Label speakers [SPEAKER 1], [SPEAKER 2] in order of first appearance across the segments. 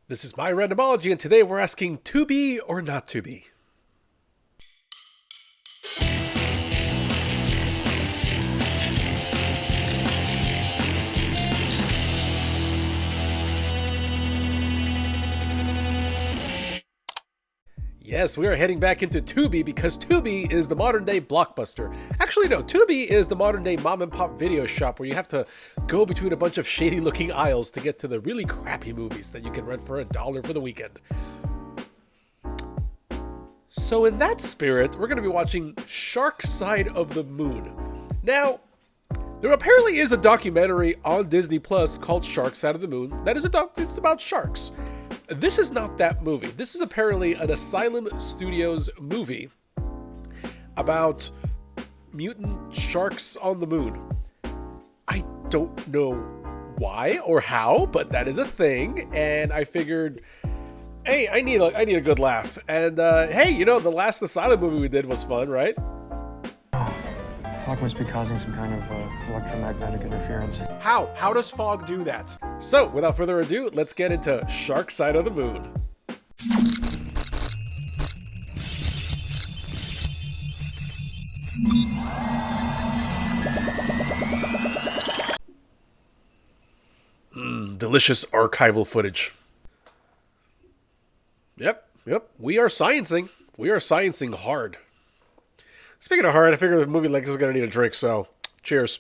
[SPEAKER 1] This is my randomology, and today we're asking to be or not to be. Yes, we are heading back into Tubi because Tubi is the modern day Blockbuster. Actually, no, Tubi is the modern day mom and pop video shop where you have to go between a bunch of shady looking aisles to get to the really crappy movies that you can rent for $1 for the weekend. So in that spirit, we're going to be watching Shark Side of the Moon. Now, there apparently is a documentary on Disney Plus called Shark Side of the Moon. That is it's about sharks. This is not that movie. This is apparently an Asylum Studios movie about mutant sharks on the moon. I don't know why or how, but that is a thing, and I figured, hey, I need a good laugh. And hey, you know, the last Asylum movie we did was fun, right?
[SPEAKER 2] Fog must be causing some kind of electromagnetic interference.
[SPEAKER 1] How? How does fog do that? So, without further ado, let's get into Shark Side of the Moon. Delicious archival footage. Yep. We are sciencing. We are sciencing hard. Speaking of hard, I figured a movie like this is going to need a drink, so cheers.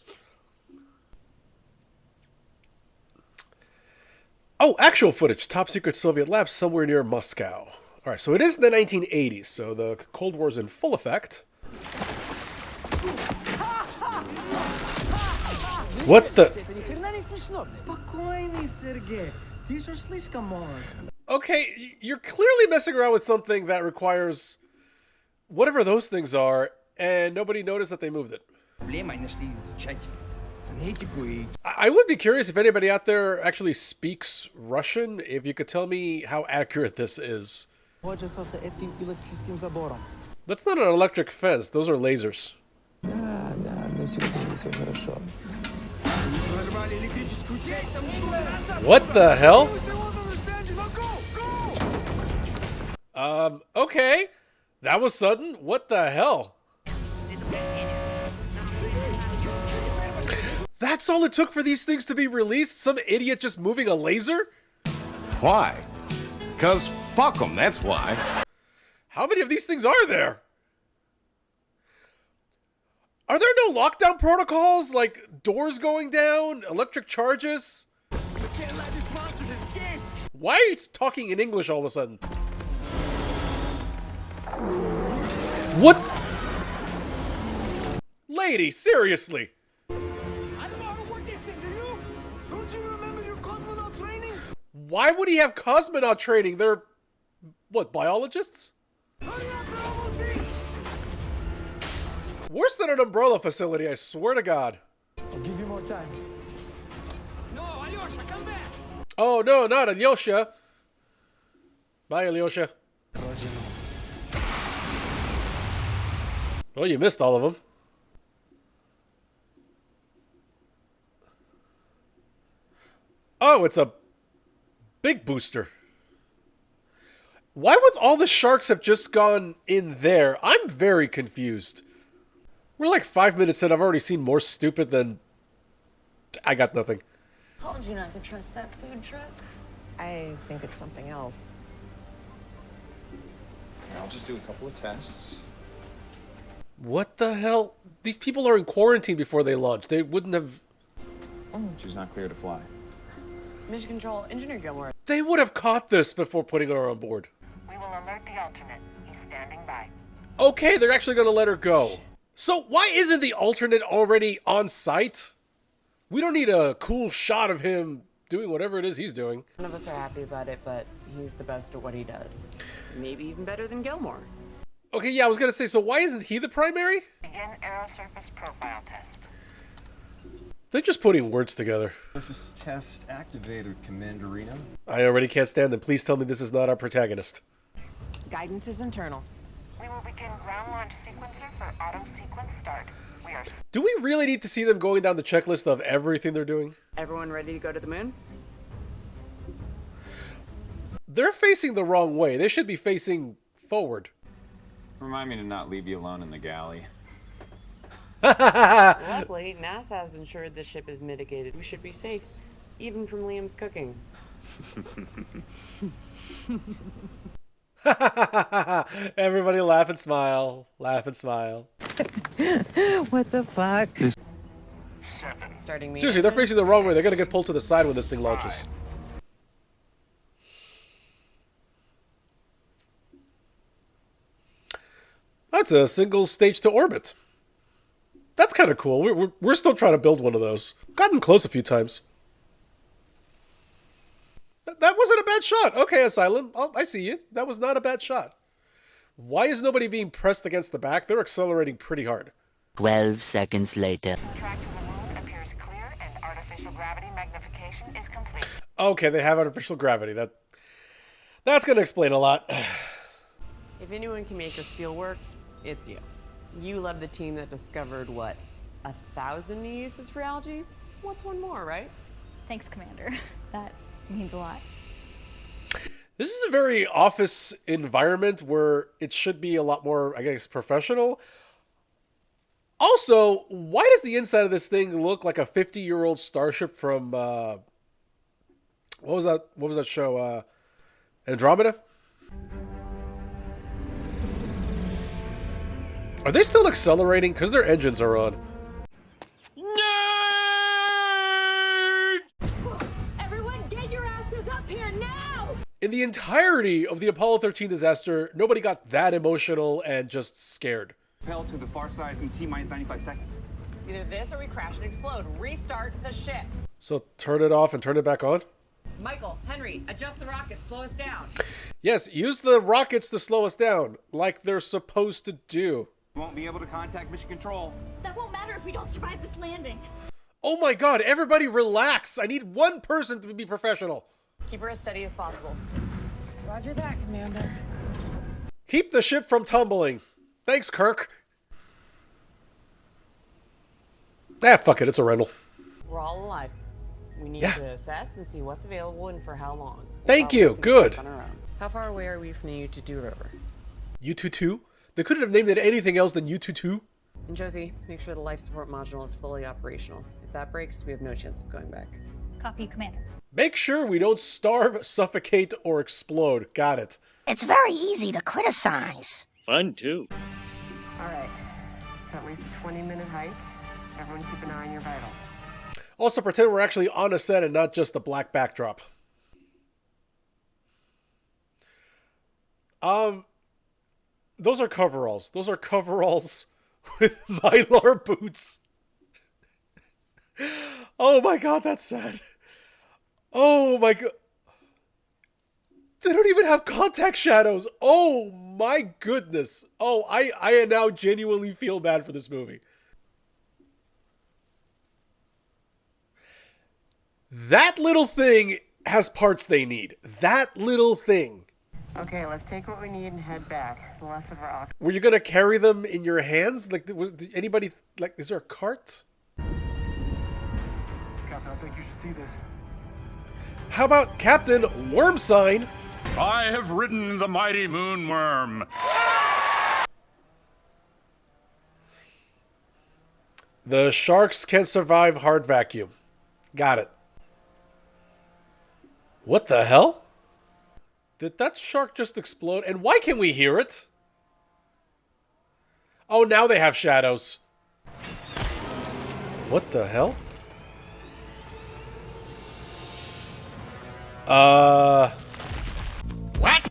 [SPEAKER 1] Oh, actual footage. Top secret Soviet lab somewhere near Moscow. All right, so it is the 1980s, so the Cold War's in full effect. What the? Okay, you're clearly messing around with something that requires whatever those things are, and nobody noticed that they moved it. I would be curious if anybody out there actually speaks Russian, if you could tell me how accurate this is. That's not an electric fence, those are lasers. What the hell? Okay. That was sudden. What the hell? That's all it took for these things to be released? Some idiot just moving a laser?
[SPEAKER 3] Why? Because fuck them, that's why.
[SPEAKER 1] How many of these things are there? Are there no lockdown protocols? Like doors going down? Electric charges? We can't let this monster escape. Why are you talking in English all of a sudden? What? Lady, seriously. I don't know how to work this thing, do you? Don't you remember your cosmonaut training? Why would he have cosmonaut training? They're, what, biologists? Worse than an umbrella facility, I swear to God.
[SPEAKER 2] I'll give you more time.
[SPEAKER 4] No, Alyosha, come back!
[SPEAKER 1] Oh, no, not Alyosha. Bye, Alyosha. Oh, you missed all of them. Oh, it's a big booster. Why would all the sharks have just gone in there? I'm very confused. We're like 5 minutes in. I've already seen more stupid than... I got nothing.
[SPEAKER 5] Told you not to trust that food truck.
[SPEAKER 6] I think it's something else.
[SPEAKER 7] I'll just do a couple of tests.
[SPEAKER 1] What the hell? These people are in quarantine before they launch. They wouldn't have...
[SPEAKER 7] She's not clear to fly.
[SPEAKER 6] Mission Control, Engineer Gilmore.
[SPEAKER 1] They would have caught this before putting her on board.
[SPEAKER 8] We will alert the alternate. He's standing by.
[SPEAKER 1] Okay, they're actually going to let her go. So why isn't the alternate already on site? We don't need a cool shot of him doing whatever it is he's doing.
[SPEAKER 6] None of us are happy about it, but he's the best at what he does. Maybe even better than Gilmore.
[SPEAKER 1] Okay, yeah, I was going to say, so why isn't he the primary?
[SPEAKER 8] Begin aerosurface profile test.
[SPEAKER 1] They're just putting words together.
[SPEAKER 9] Surface test activated, Commander Reno.
[SPEAKER 1] I already can't stand them. Please tell me this is not our protagonist.
[SPEAKER 6] Guidance is internal.
[SPEAKER 8] We will begin ground launch sequencer for auto sequence start. We are...
[SPEAKER 1] Do we really need to see them going down the checklist of everything they're doing?
[SPEAKER 6] Everyone ready to go to the moon?
[SPEAKER 1] They're facing the wrong way. They should be facing forward.
[SPEAKER 7] Remind me to not leave you alone in the galley.
[SPEAKER 6] Luckily, NASA has ensured the ship is mitigated. We should be safe, even from Liam's cooking.
[SPEAKER 1] Everybody laugh and smile. Laugh and smile.
[SPEAKER 6] What the fuck? Starting me.
[SPEAKER 1] Seriously, they're facing the wrong way. They're gonna get pulled to the side when this thing launches. That's a single stage to orbit. That's kind of cool. We're still trying to build one of those. Gotten close a few times. That wasn't a bad shot. Okay, Asylum. Oh, I see you. That was not a bad shot. Why is nobody being pressed against the back? They're accelerating pretty hard.
[SPEAKER 10] 12 seconds later.
[SPEAKER 8] Track to the moon appears clear and artificial gravity magnification is complete.
[SPEAKER 1] Okay, they have artificial gravity. That's going to explain a lot.
[SPEAKER 6] If anyone can make us feel work, it's you. You love the team that discovered, what, 1,000 new uses for algae? What's one more, right?
[SPEAKER 11] Thanks, Commander. That means a lot.
[SPEAKER 1] This is a very office environment where it should be a lot more, I guess, professional. Also, why does the inside of this thing look like a 50-year-old starship from, what was that show? Andromeda? Are they still accelerating? Because their engines are on.
[SPEAKER 11] Everyone, get your asses up here now!
[SPEAKER 1] In the entirety of the Apollo 13 disaster, nobody got that emotional and just scared.
[SPEAKER 4] Propel to the far side in T-minus 95 seconds.
[SPEAKER 6] It's either this or we crash and explode. Restart the ship.
[SPEAKER 1] So turn it off and turn it back on?
[SPEAKER 6] Michael, Henry, adjust the rockets. Slow us down.
[SPEAKER 1] Yes, use the rockets to slow us down, like they're supposed to do.
[SPEAKER 4] Won't be able to contact mission control.
[SPEAKER 11] That won't matter if we don't survive this landing.
[SPEAKER 1] Oh my god, everybody relax! I need one person to be professional.
[SPEAKER 6] Keep her as steady as possible. Roger that, Commander.
[SPEAKER 1] Keep the ship from tumbling. Thanks, Kirk. Ah, fuck it, it's a rental.
[SPEAKER 6] We're all alive. We need to assess and see what's available and for how long.
[SPEAKER 1] Thank you, good.
[SPEAKER 6] On our own. How far away are we from the U-22 rover?
[SPEAKER 1] U-22? They couldn't have named it anything else than U-22.
[SPEAKER 6] And Josie, make sure the life support module is fully operational. If that breaks, we have no chance of going back.
[SPEAKER 11] Copy, Commander.
[SPEAKER 1] Make sure we don't starve, suffocate, or explode. Got it.
[SPEAKER 10] It's very easy to criticize.
[SPEAKER 12] Fun, too.
[SPEAKER 6] All right. So at least a 20-minute hike. Everyone keep an eye on your vitals.
[SPEAKER 1] Also, pretend we're actually on a set and not just a black backdrop. Those are coveralls. Those are coveralls with Mylar boots. Oh my god, that's sad. Oh my god. They don't even have contact shadows. Oh my goodness. Oh, I now genuinely feel bad for this movie. That little thing has parts they need. That little thing.
[SPEAKER 6] Okay, let's take what we need and head back. The less of our oxygen.
[SPEAKER 1] Were you gonna carry them in your hands? Like, did anybody, like, is there a cart?
[SPEAKER 2] Captain, I think you should see this.
[SPEAKER 1] How about Captain Worm Sign?
[SPEAKER 12] I have ridden the mighty moonworm.
[SPEAKER 1] The sharks can survive hard vacuum. Got it. What the hell? Did that shark just explode? And why can we hear it? Oh, now they have shadows. What the hell?
[SPEAKER 12] What?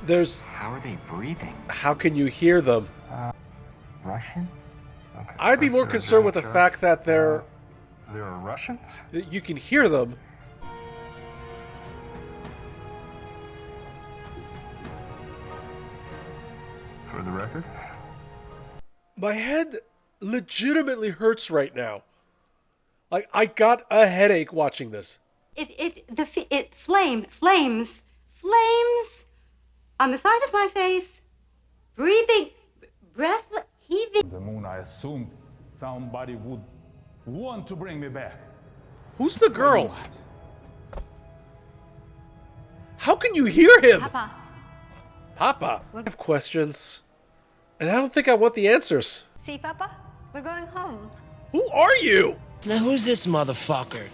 [SPEAKER 1] There's...
[SPEAKER 9] How are they breathing?
[SPEAKER 1] How can you hear them?
[SPEAKER 2] Russian? Okay.
[SPEAKER 1] I'd be more concerned with the fact that they're...
[SPEAKER 2] They're Russians?
[SPEAKER 1] that you can hear them.
[SPEAKER 2] For the record?
[SPEAKER 1] My head legitimately hurts right now. Like, I got a headache watching this.
[SPEAKER 13] It
[SPEAKER 11] Flames on the side of my face, breathing, breathless, heaving.
[SPEAKER 12] The moon, I assumed somebody would want to bring me back.
[SPEAKER 1] Who's the girl? How can you hear him?
[SPEAKER 5] Papa.
[SPEAKER 1] Papa. I have questions, and I don't think I want the answers.
[SPEAKER 5] See, Papa? We're going home.
[SPEAKER 1] Who are you?
[SPEAKER 13] Now who's this motherfucker?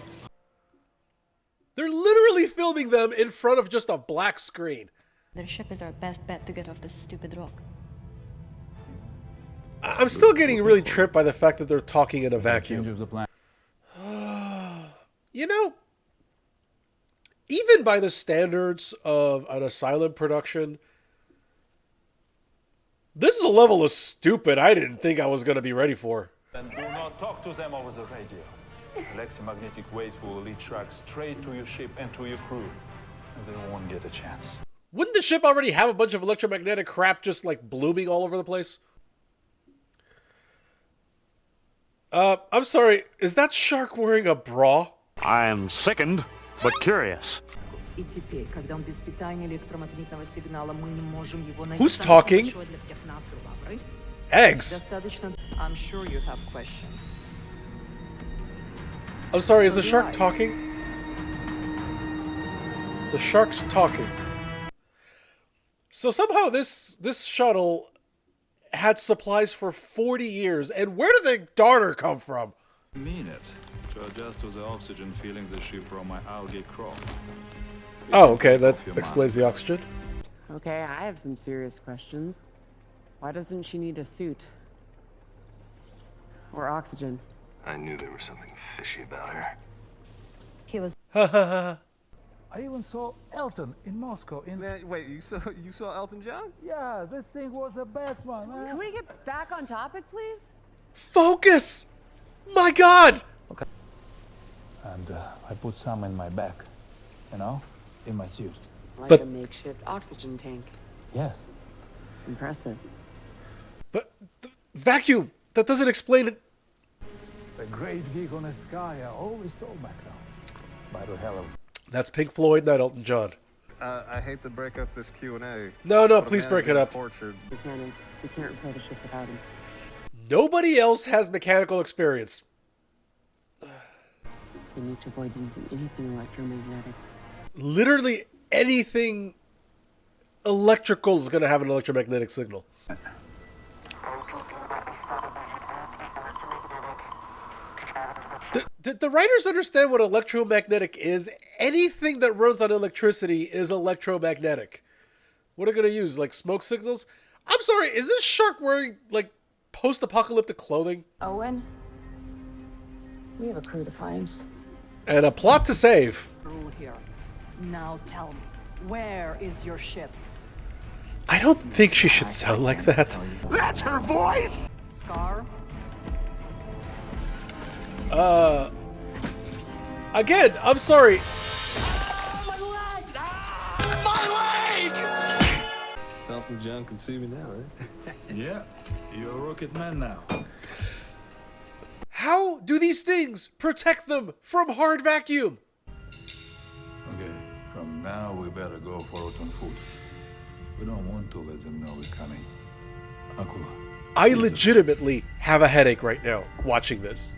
[SPEAKER 1] They're literally filming them in front of just a black screen.
[SPEAKER 5] Their ship is our best bet to get off this stupid rock.
[SPEAKER 1] I'm still getting really tripped by the fact that they're talking in a vacuum. You know, even by the standards of an asylum production, this is a level of stupid I didn't think I was going to be ready for.
[SPEAKER 12] And do not talk to them over the radio. Electromagnetic waves will lead Shark straight to your ship and to your crew. They won't get a chance.
[SPEAKER 1] Wouldn't the ship already have a bunch of electromagnetic crap just like blooming all over the place? I'm sorry, is that shark wearing a bra?
[SPEAKER 3] I am sickened, but curious.
[SPEAKER 1] Who's talking? Eggs.
[SPEAKER 6] I'm sure you have questions.
[SPEAKER 1] I'm sorry, is the shark talking? The shark's talking. So somehow this shuttle had supplies for 40 years, and where did the daughter come from?
[SPEAKER 12] Mean it. To adjust to the oxygen feeling the ship from my algae crop.
[SPEAKER 1] Oh, okay, that explains the oxygen.
[SPEAKER 6] Okay, I have some serious questions. Why doesn't she need a suit? Or oxygen?
[SPEAKER 13] I knew there was something fishy about her.
[SPEAKER 5] He was.
[SPEAKER 12] I even saw Elton in Moscow.
[SPEAKER 9] Wait, you saw Elton John?
[SPEAKER 12] Yeah, this thing was the best one, man.
[SPEAKER 6] Can we get back on topic, please?
[SPEAKER 1] Focus! My God!
[SPEAKER 12] Okay. And I put some in my back, you know, in my suit.
[SPEAKER 6] Like a makeshift oxygen tank.
[SPEAKER 12] Yes.
[SPEAKER 6] Impressive.
[SPEAKER 1] But vacuum! That doesn't explain it.
[SPEAKER 12] The great gig on the sky, I always told myself. By the hell of...
[SPEAKER 1] That's Pink Floyd, not Elton John.
[SPEAKER 9] I hate to break up this Q&A.
[SPEAKER 1] No, please break it up.
[SPEAKER 6] We can't repair the ship without him.
[SPEAKER 1] Nobody else has mechanical experience.
[SPEAKER 6] We need to avoid using anything electromagnetic.
[SPEAKER 1] Literally anything electrical is going to have an electromagnetic signal. Did the writers understand what electromagnetic is? Anything that runs on electricity is electromagnetic. What are they going to use? Like smoke signals? I'm sorry, is this shark wearing like post-apocalyptic clothing?
[SPEAKER 5] Owen? We have a crew to find.
[SPEAKER 1] And a plot to save.
[SPEAKER 6] Here. Now tell me, where is your ship?
[SPEAKER 1] I don't think she should sound like that.
[SPEAKER 3] That's her voice!
[SPEAKER 6] Scar?
[SPEAKER 1] Again, I'm sorry.
[SPEAKER 9] Elton John can see me now, right?
[SPEAKER 12] Yeah, you're a rocket man now.
[SPEAKER 1] How do these things protect them from hard vacuum?
[SPEAKER 12] Okay, from now we better go for it on foot. We don't want to let them know we're coming. Aquila.
[SPEAKER 1] I legitimately have a headache right now watching this.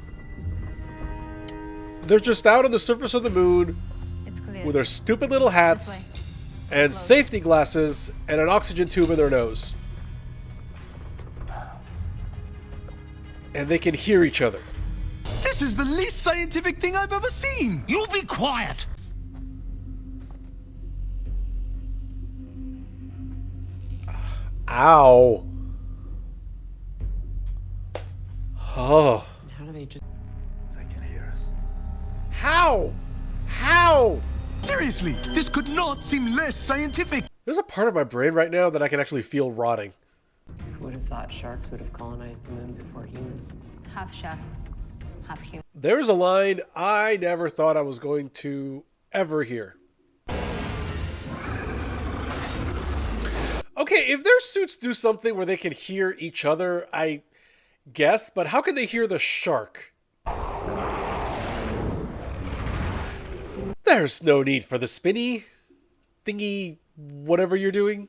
[SPEAKER 1] They're just out on the surface of the moon with their stupid little hats and safety glasses and an oxygen tube in their nose. And they can hear each other.
[SPEAKER 13] This is the least scientific thing I've ever seen! You be quiet!
[SPEAKER 1] Ow. Oh.
[SPEAKER 6] How do they just...
[SPEAKER 13] They can hear us.
[SPEAKER 1] How? How?
[SPEAKER 13] Seriously, this could not seem less scientific.
[SPEAKER 1] There's a part of my brain right now that I can actually feel rotting.
[SPEAKER 6] Who would have thought sharks would have colonized the moon before humans?
[SPEAKER 5] Half shark, half human.
[SPEAKER 1] There's a line I never thought I was going to ever hear. Okay, if their suits do something where they can hear each other, I guess, but how can they hear the shark? There's no need for the spinny thingy, whatever you're doing.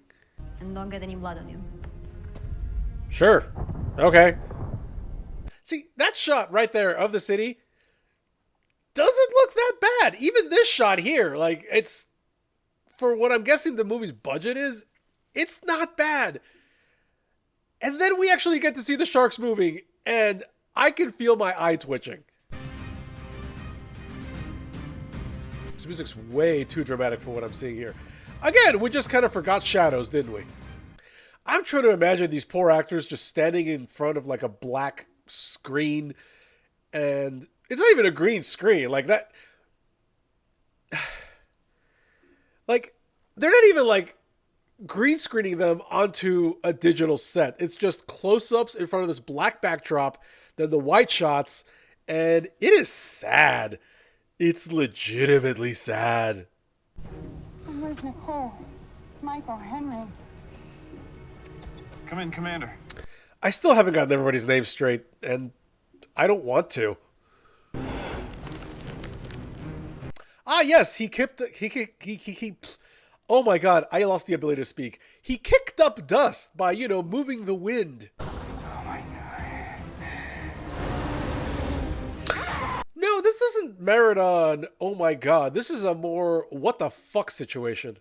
[SPEAKER 14] And don't get any blood on you.
[SPEAKER 1] Sure. Okay. See, that shot right there of the city doesn't look that bad. Even this shot here, like, it's, for what I'm guessing the movie's budget is, it's not bad. And then we actually get to see the sharks moving, and I can feel my eye twitching. This music's way too dramatic for what I'm seeing here. Again, we just kind of forgot shadows, didn't we? I'm trying to imagine these poor actors just standing in front of like a black screen, and it's not even a green screen like that. Like, they're not even like green screening them onto a digital set. It's just close-ups in front of this black backdrop, then the white shots, and it is sad. It's legitimately sad.
[SPEAKER 5] Where's Nicole? Michael, Henry.
[SPEAKER 12] Come in, Commander.
[SPEAKER 1] I still haven't gotten everybody's name straight, and I don't want to. Ah, yes, he oh my god, I lost the ability to speak. He kicked up dust by, you know, moving the wind.
[SPEAKER 12] Oh my god.
[SPEAKER 1] No, this doesn't merit on, oh my god. This is a more what the fuck situation.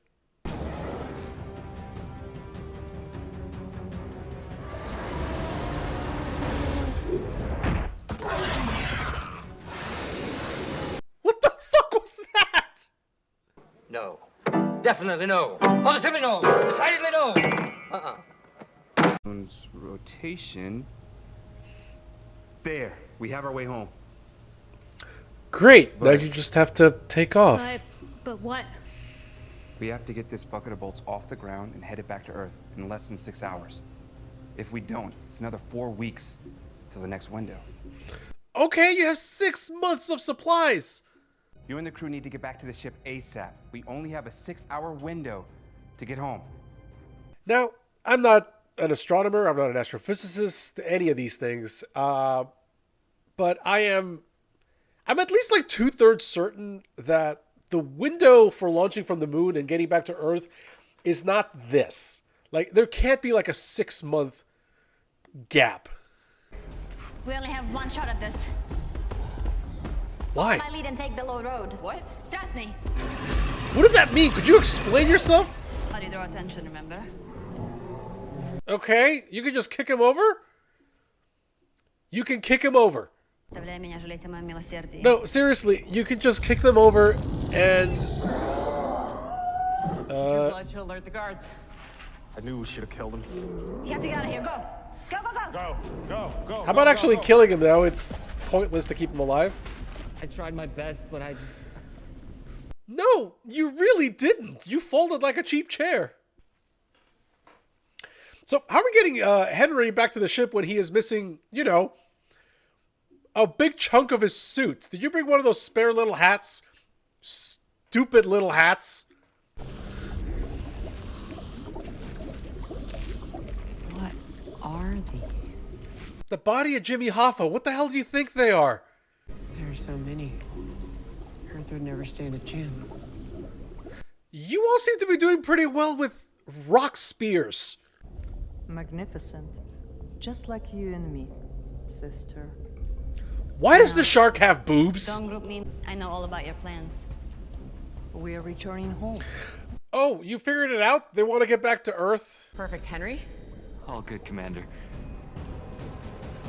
[SPEAKER 1] What the fuck was that?
[SPEAKER 15] No. Definitely no. Positively no. Decidedly no.
[SPEAKER 4] Rotation. There. We have our way home.
[SPEAKER 1] Great. Now you just have to take off.
[SPEAKER 14] But what?
[SPEAKER 4] We have to get this bucket of bolts off the ground and head it back to Earth in less than 6 hours. If we don't, it's another 4 weeks till the next window.
[SPEAKER 1] Okay, you have 6 months of supplies.
[SPEAKER 4] You and the crew need to get back to the ship ASAP. We only have a 6-hour window to get home.
[SPEAKER 1] Now, I'm not an astronomer, I'm not an astrophysicist, any of these things, but I'm at least like 2/3 certain that the window for launching from the moon and getting back to Earth is not this. Like, there can't be like a 6-month gap.
[SPEAKER 14] We only have one shot at this.
[SPEAKER 1] Why?
[SPEAKER 14] My lead and take the low road. What? Trust me.
[SPEAKER 1] What does that mean? Could you explain yourself?
[SPEAKER 14] How do you draw attention, remember?
[SPEAKER 1] Okay, you can just kick him over? You can kick him over. No, seriously, you can just kick them over and...
[SPEAKER 6] Your blood should alert the guards.
[SPEAKER 9] I knew we should have killed him.
[SPEAKER 14] You have to get out of here. Go. Go, go, go.
[SPEAKER 12] Go, go, go.
[SPEAKER 1] How about actually killing him, though? It's pointless to keep him alive.
[SPEAKER 16] I tried my best, but I just...
[SPEAKER 1] No, you really didn't. You folded like a cheap chair. So how are we getting Henry back to the ship when he is missing, you know, a big chunk of his suit? Did you bring one of those spare little hats? Stupid little hats.
[SPEAKER 6] What are these?
[SPEAKER 1] The body of Jimmy Hoffa. What the hell do you think they are?
[SPEAKER 6] There are so many. Earth would never stand a chance.
[SPEAKER 1] You all seem to be doing pretty well with rock spears.
[SPEAKER 17] Magnificent. Just like you and me, sister.
[SPEAKER 1] Why does the shark have boobs?
[SPEAKER 14] Don't group me. I know all about your plans.
[SPEAKER 17] We are returning home.
[SPEAKER 1] Oh, you figured it out? They want to get back to Earth?
[SPEAKER 6] Perfect, Henry.
[SPEAKER 9] All good, Commander.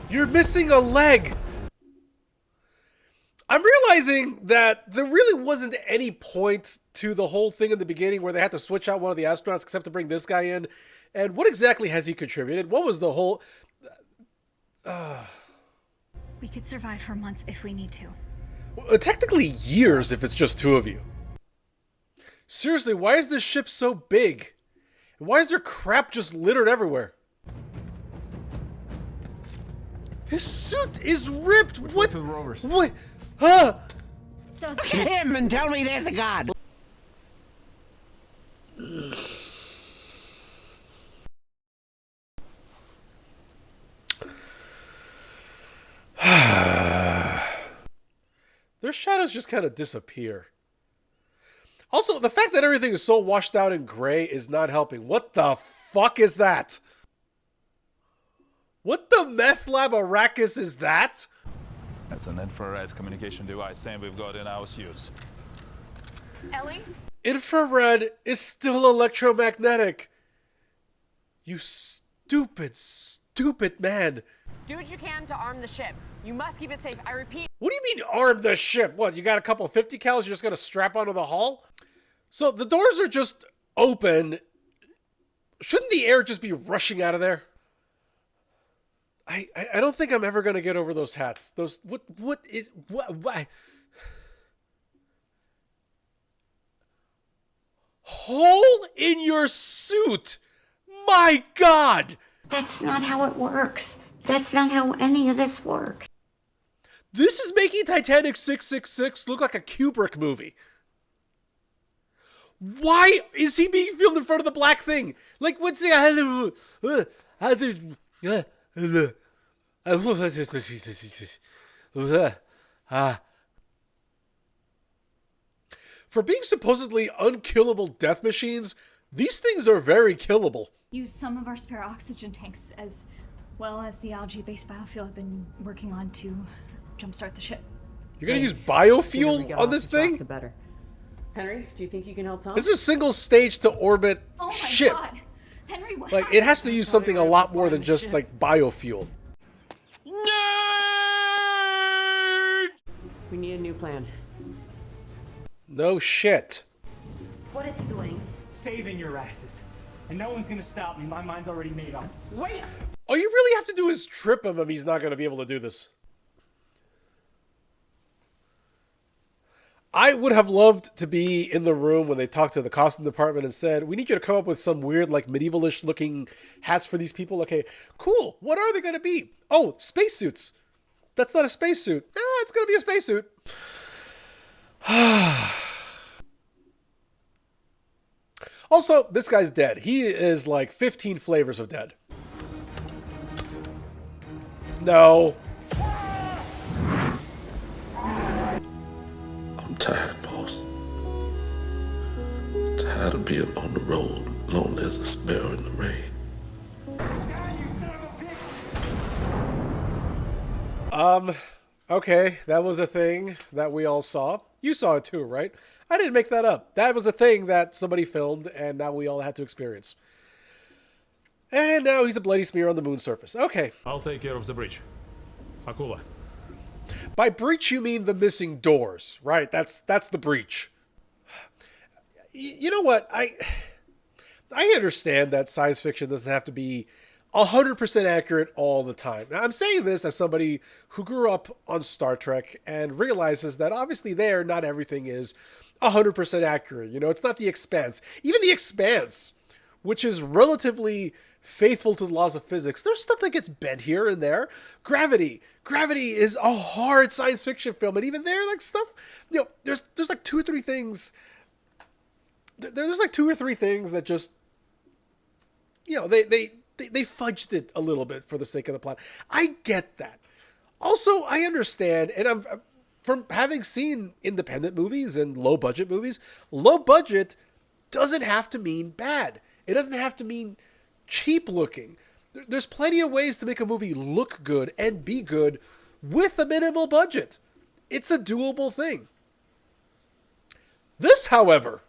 [SPEAKER 1] You're missing a leg. I'm realizing that there really wasn't any point to the whole thing in the beginning where they had to switch out one of the astronauts except to bring this guy in. And what exactly has he contributed? What was the whole...
[SPEAKER 14] We could survive for months if we need to.
[SPEAKER 1] Technically years if it's just 2 of you. Seriously, why is this ship so big? And why is there crap just littered everywhere? His suit is ripped. What?
[SPEAKER 9] To the rovers.
[SPEAKER 1] What? Huh?
[SPEAKER 10] Kill him and tell me there's a god.
[SPEAKER 1] Their shadows just kind of disappear. Also, the fact that everything is so washed out in gray is not helping. What the fuck is that? What the meth lab Arrakis is that?
[SPEAKER 12] That's an infrared communication device, same we've got in our suits.
[SPEAKER 8] Ellie?
[SPEAKER 1] Infrared is still electromagnetic. You stupid, stupid man.
[SPEAKER 6] Do what you can to arm the ship. You must keep it safe. I repeat.
[SPEAKER 1] What do you mean arm the ship? What, you got a couple of 50 cals you're just going to strap onto the hull? So the doors are just open. Shouldn't the air just be rushing out of there? I don't think I'm ever going to get over those hats. Those, why? Hole in your suit. My God.
[SPEAKER 11] That's not how it works. That's not how any of this works.
[SPEAKER 1] This is making Titanic 666 look like a Kubrick movie. Why is he being filmed in front of the black thing? Like, what's the... For being supposedly unkillable death machines, these things are very killable.
[SPEAKER 14] Use some of our spare oxygen tanks as well as the algae-based biofuel I've been working on to jumpstart the ship.
[SPEAKER 1] You're gonna use biofuel on this thing?
[SPEAKER 6] The better. Henry, do you think you can help Tom?
[SPEAKER 1] This is a single stage to orbit ship.
[SPEAKER 14] God. Henry, what
[SPEAKER 1] Like, it has to use something a lot more than just like biofuel.
[SPEAKER 6] We need a new plan.
[SPEAKER 1] No shit.
[SPEAKER 14] What is he doing?
[SPEAKER 16] Saving your asses. And no one's gonna stop me. My mind's already made up.
[SPEAKER 6] Wait!
[SPEAKER 1] All you really have to do is trip him if he's not going to be able to do this. I would have loved to be in the room when they talked to the costume department and said, we need you to come up with some weird, like, medievalish looking hats for these people. Okay, cool. What are they going to be? Oh, spacesuits. That's not a spacesuit. It's going to be a spacesuit. Also, this guy's dead. He is like 15 flavors of dead. No.
[SPEAKER 18] I'm tired, boss. Tired of being on the road, lonely as a sparrow in the rain.
[SPEAKER 1] Okay, that was a thing that we all saw. You saw it too, right? I didn't make that up. That was a thing that somebody filmed, and now we all had to experience. And now he's a bloody smear on the moon surface. Okay.
[SPEAKER 12] I'll take care of the breach. Akula.
[SPEAKER 1] By breach, you mean the missing doors, right? That's the breach. You know what? I understand that science fiction doesn't have to be 100% accurate all the time. Now, I'm saying this as somebody who grew up on Star Trek and realizes that obviously there, not everything is 100% accurate. You know, it's not The Expanse. Even The Expanse, which is relatively faithful to the laws of physics, there's stuff that gets bent here and there. Gravity is a hard science fiction film, and even there, like, stuff, you know, there's like two or three things. There's like two or three things that just, you know, they fudged it a little bit for the sake of the plot. I get that. Also, I understand, and I'm from having seen independent movies and low budget movies, low budget doesn't have to mean bad. It doesn't have to mean cheap looking. There's plenty of ways to make a movie look good and be good with a minimal budget. It's a doable thing. This, however,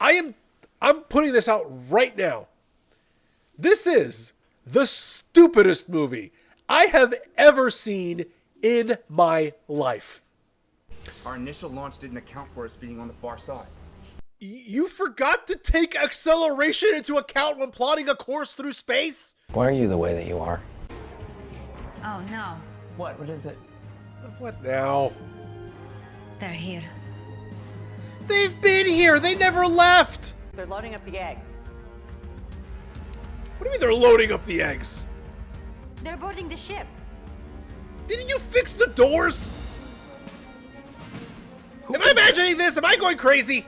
[SPEAKER 1] I'm putting this out right now. This is the stupidest movie I have ever seen in my life.
[SPEAKER 4] Our initial launch didn't account for us being on the far side.
[SPEAKER 1] You forgot to take acceleration into account when plotting a course through space?
[SPEAKER 9] Why are you the way that you are?
[SPEAKER 14] Oh no.
[SPEAKER 6] What? What is it?
[SPEAKER 1] What now?
[SPEAKER 14] They're here.
[SPEAKER 1] They've been here. They never left.
[SPEAKER 6] They're loading up the eggs.
[SPEAKER 1] What do you mean they're loading up the eggs?
[SPEAKER 14] They're boarding the ship.
[SPEAKER 1] Didn't you fix the doors? Am I imagining this? Am I going crazy?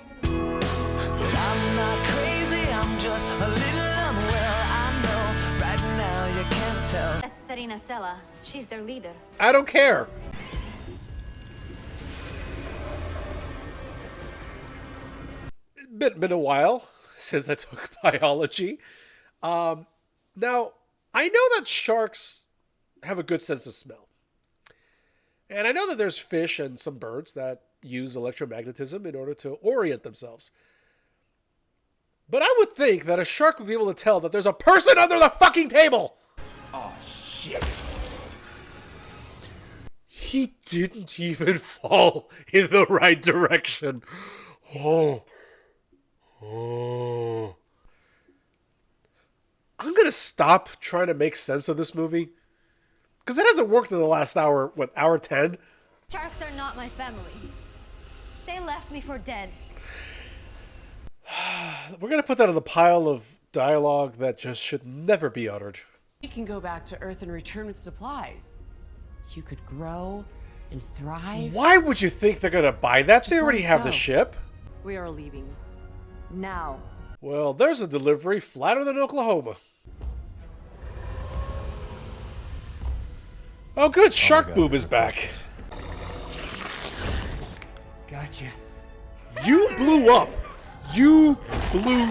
[SPEAKER 13] I'm not crazy, I'm just a little unwell. I know right now you can't tell.
[SPEAKER 14] That's Serena Sella. She's their leader.
[SPEAKER 1] I don't care. been a while since I took biology. Now, I know that sharks have a good sense of smell. And I know that there's fish and some birds that use electromagnetism in order to orient themselves. But I would think that a shark would be able to tell that there's a person under the fucking table!
[SPEAKER 12] Oh, shit!
[SPEAKER 1] He didn't even fall in the right direction. Oh. I'm gonna stop trying to make sense of this movie. Because it hasn't worked in the last hour, hour 10?
[SPEAKER 19] Sharks are not my family. They left me for dead.
[SPEAKER 1] We're gonna put that on the pile of dialogue that just should never be uttered.
[SPEAKER 6] We can go back to Earth and return with supplies. You could grow and thrive.
[SPEAKER 1] Why would you think they're gonna buy that? They already have the ship.
[SPEAKER 17] We are leaving. Now.
[SPEAKER 1] Well, there's a delivery flatter than Oklahoma. Oh good, Shark Boob is back.
[SPEAKER 16] Gotcha.
[SPEAKER 1] You blew up. You blew.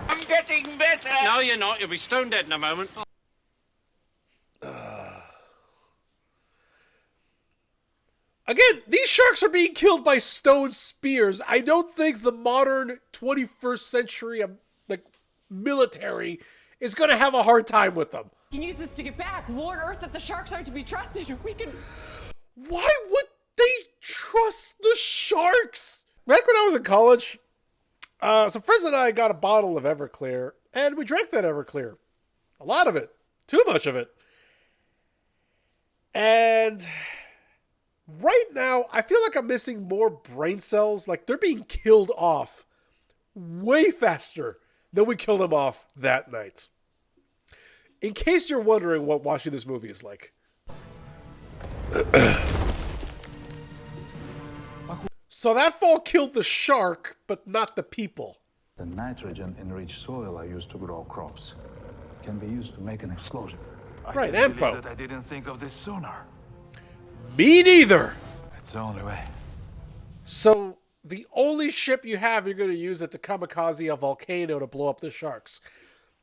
[SPEAKER 15] I'm getting better!
[SPEAKER 20] No, you're not. You'll be stone dead in a moment.
[SPEAKER 1] Again, these sharks are being killed by stone spears. I don't think the modern 21st century military is going to have a hard time with them.
[SPEAKER 6] We can use this to get back. Warn Earth that the sharks aren't to be trusted. We can...
[SPEAKER 1] Why would they trust the sharks? Back when I was in college, some friends and I got a bottle of Everclear, and we drank that Everclear. A lot of it. Too much of it. And right now, I feel like I'm missing more brain cells. Like, they're being killed off way faster than we killed them off that night. In case you're wondering what watching this movie is like. So that fall killed the shark, but not the people.
[SPEAKER 12] The nitrogen-enriched soil I used to grow crops can be used to make an explosion.
[SPEAKER 1] Right,
[SPEAKER 12] I
[SPEAKER 1] Amfo.
[SPEAKER 12] that I didn't think of this sooner.
[SPEAKER 1] Me neither.
[SPEAKER 12] It's the only way.
[SPEAKER 1] So the only ship you have, you're going to use it to kamikaze a volcano to blow up the sharks.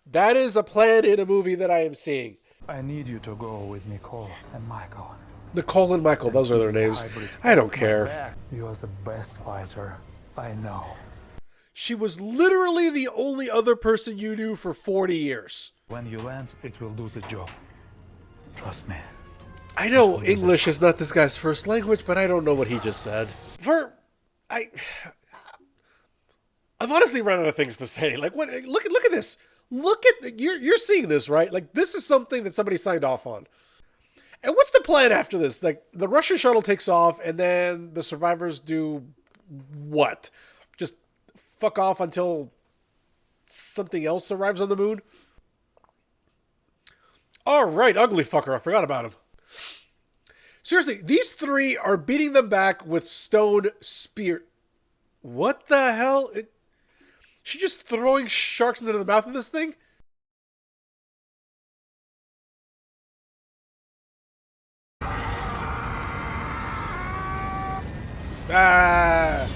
[SPEAKER 1] That is a plan in a movie that I am seeing.
[SPEAKER 12] I need you to go with Nicole and Michael.
[SPEAKER 1] Nicole and Michael, those are their names. I don't care.
[SPEAKER 12] You are the best fighter I know.
[SPEAKER 1] She was literally the only other person you knew for 40 years.
[SPEAKER 12] When you land, it will do the job. Trust me.
[SPEAKER 1] I know English is not this guy's first language, but I don't know what he just said. I've honestly run out of things to say. Like, what? Look at this. Look at you're seeing this, right? Like, this is something that somebody signed off on. And what's the plan after this? Like, the Russian shuttle takes off, and then the survivors do what? Just fuck off until something else arrives on the moon? All right, ugly fucker. I forgot about him. Seriously, these three are beating them back with stone spear. What the hell? She just throwing sharks into the mouth of this thing? Ah.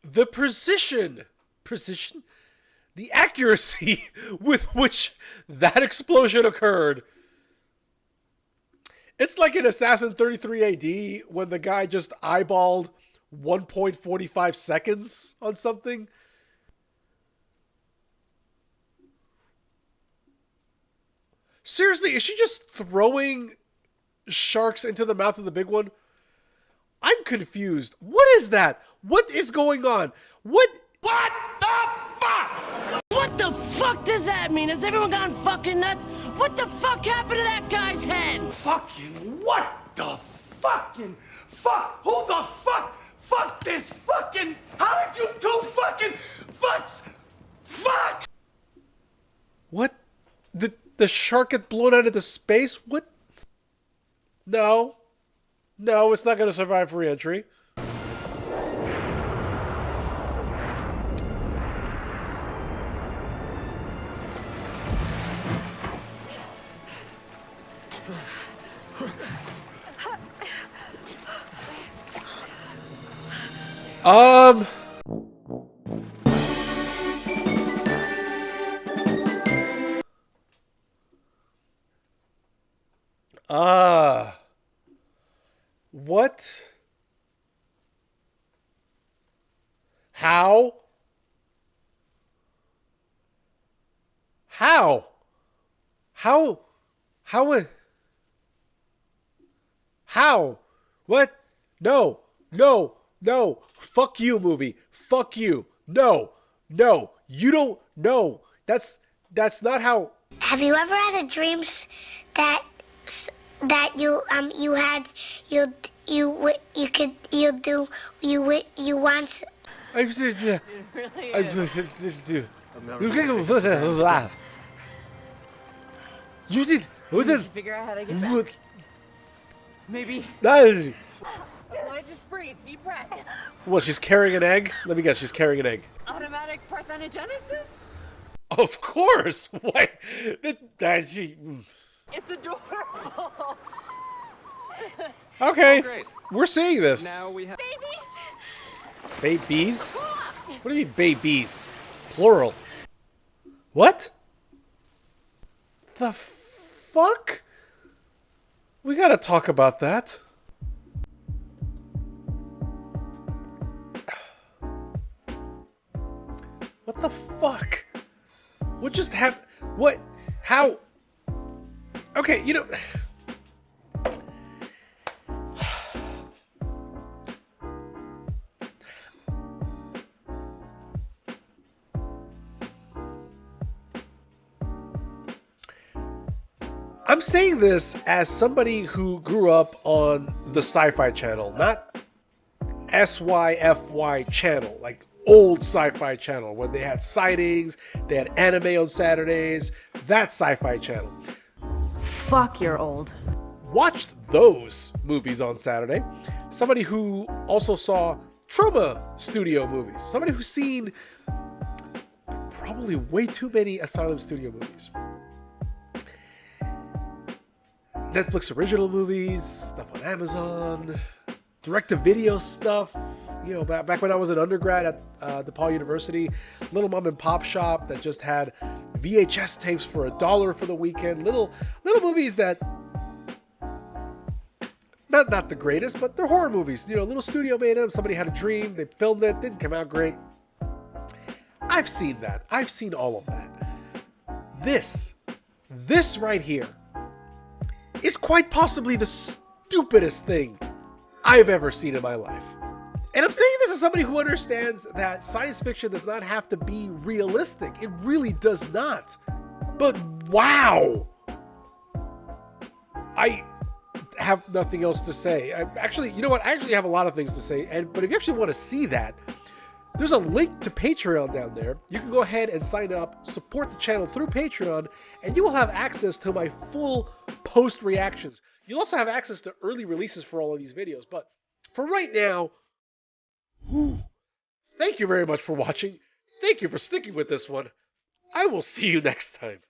[SPEAKER 1] The precision, the accuracy with which that explosion occurred. It's like in Assassin 33 AD when the guy just eyeballed 1.45 seconds on something. Seriously, is she just throwing sharks into the mouth of the big one? I'm confused. What is that? What is going on? What
[SPEAKER 10] the fuck? What the fuck does that mean? Has everyone gone fucking nuts? What the fuck happened to that guy's head?
[SPEAKER 16] Fucking what the fucking fuck? Who the fuck? Fuck this fucking. How did you two fucking fucks? Fuck!
[SPEAKER 1] What? The shark get blown out into space? What? No. No, it's not going to survive re-entry. Um. What? How? How? How? How would? How? What? No. No. No. Fuck you, movie. Fuck you. No. No. You don't. No. That's not how.
[SPEAKER 21] Have you ever had a dream that you had you could you do you once?
[SPEAKER 1] I'm
[SPEAKER 6] It really is.
[SPEAKER 1] You did.
[SPEAKER 6] Did you figure out how to get back? Maybe. Just breathe. Deep breath.
[SPEAKER 1] What? She's carrying an egg? Let me guess. She's carrying an egg.
[SPEAKER 6] Automatic parthenogenesis?
[SPEAKER 1] Of course. Why? She.
[SPEAKER 6] It's adorable.
[SPEAKER 1] Okay.
[SPEAKER 7] Oh, great.
[SPEAKER 1] We're seeing this.
[SPEAKER 7] Now we have
[SPEAKER 6] Babies.
[SPEAKER 1] Babies? What do you mean babies? Plural. What? The fuck? We gotta talk about that. What the fuck? What just happened? What? How? Okay, you know... I'm saying this as somebody who grew up on the Sci-Fi Channel, not SYFY Channel, like old Sci-Fi Channel, where they had sightings, they had anime on Saturdays, that Sci-Fi Channel.
[SPEAKER 17] Fuck, you're old.
[SPEAKER 1] Watched those movies on Saturday. Somebody who also saw Trauma Studio movies. Somebody who's seen probably way too many Asylum Studio movies. Netflix original movies, stuff on Amazon, direct-to-video stuff. You know, back when I was an undergrad at DePaul University, little mom and pop shop that just had VHS tapes for $1 for the weekend. Little movies that not the greatest, but they're horror movies. You know, little studio made them. Somebody had a dream, they filmed it, didn't come out great. I've seen that. I've seen all of that. This right here is quite possibly the stupidest thing I've ever seen in my life. And I'm saying this as somebody who understands that science fiction does not have to be realistic. It really does not. But wow! I have nothing else to say. You know what? I actually have a lot of things to say. But if you actually want to see that, there's a link to Patreon down there. You can go ahead and sign up, support the channel through Patreon, and you will have access to my full post reactions. You'll also have access to early releases for all of these videos. But for right now, thank you very much for watching. Thank you for sticking with this one. I will see you next time.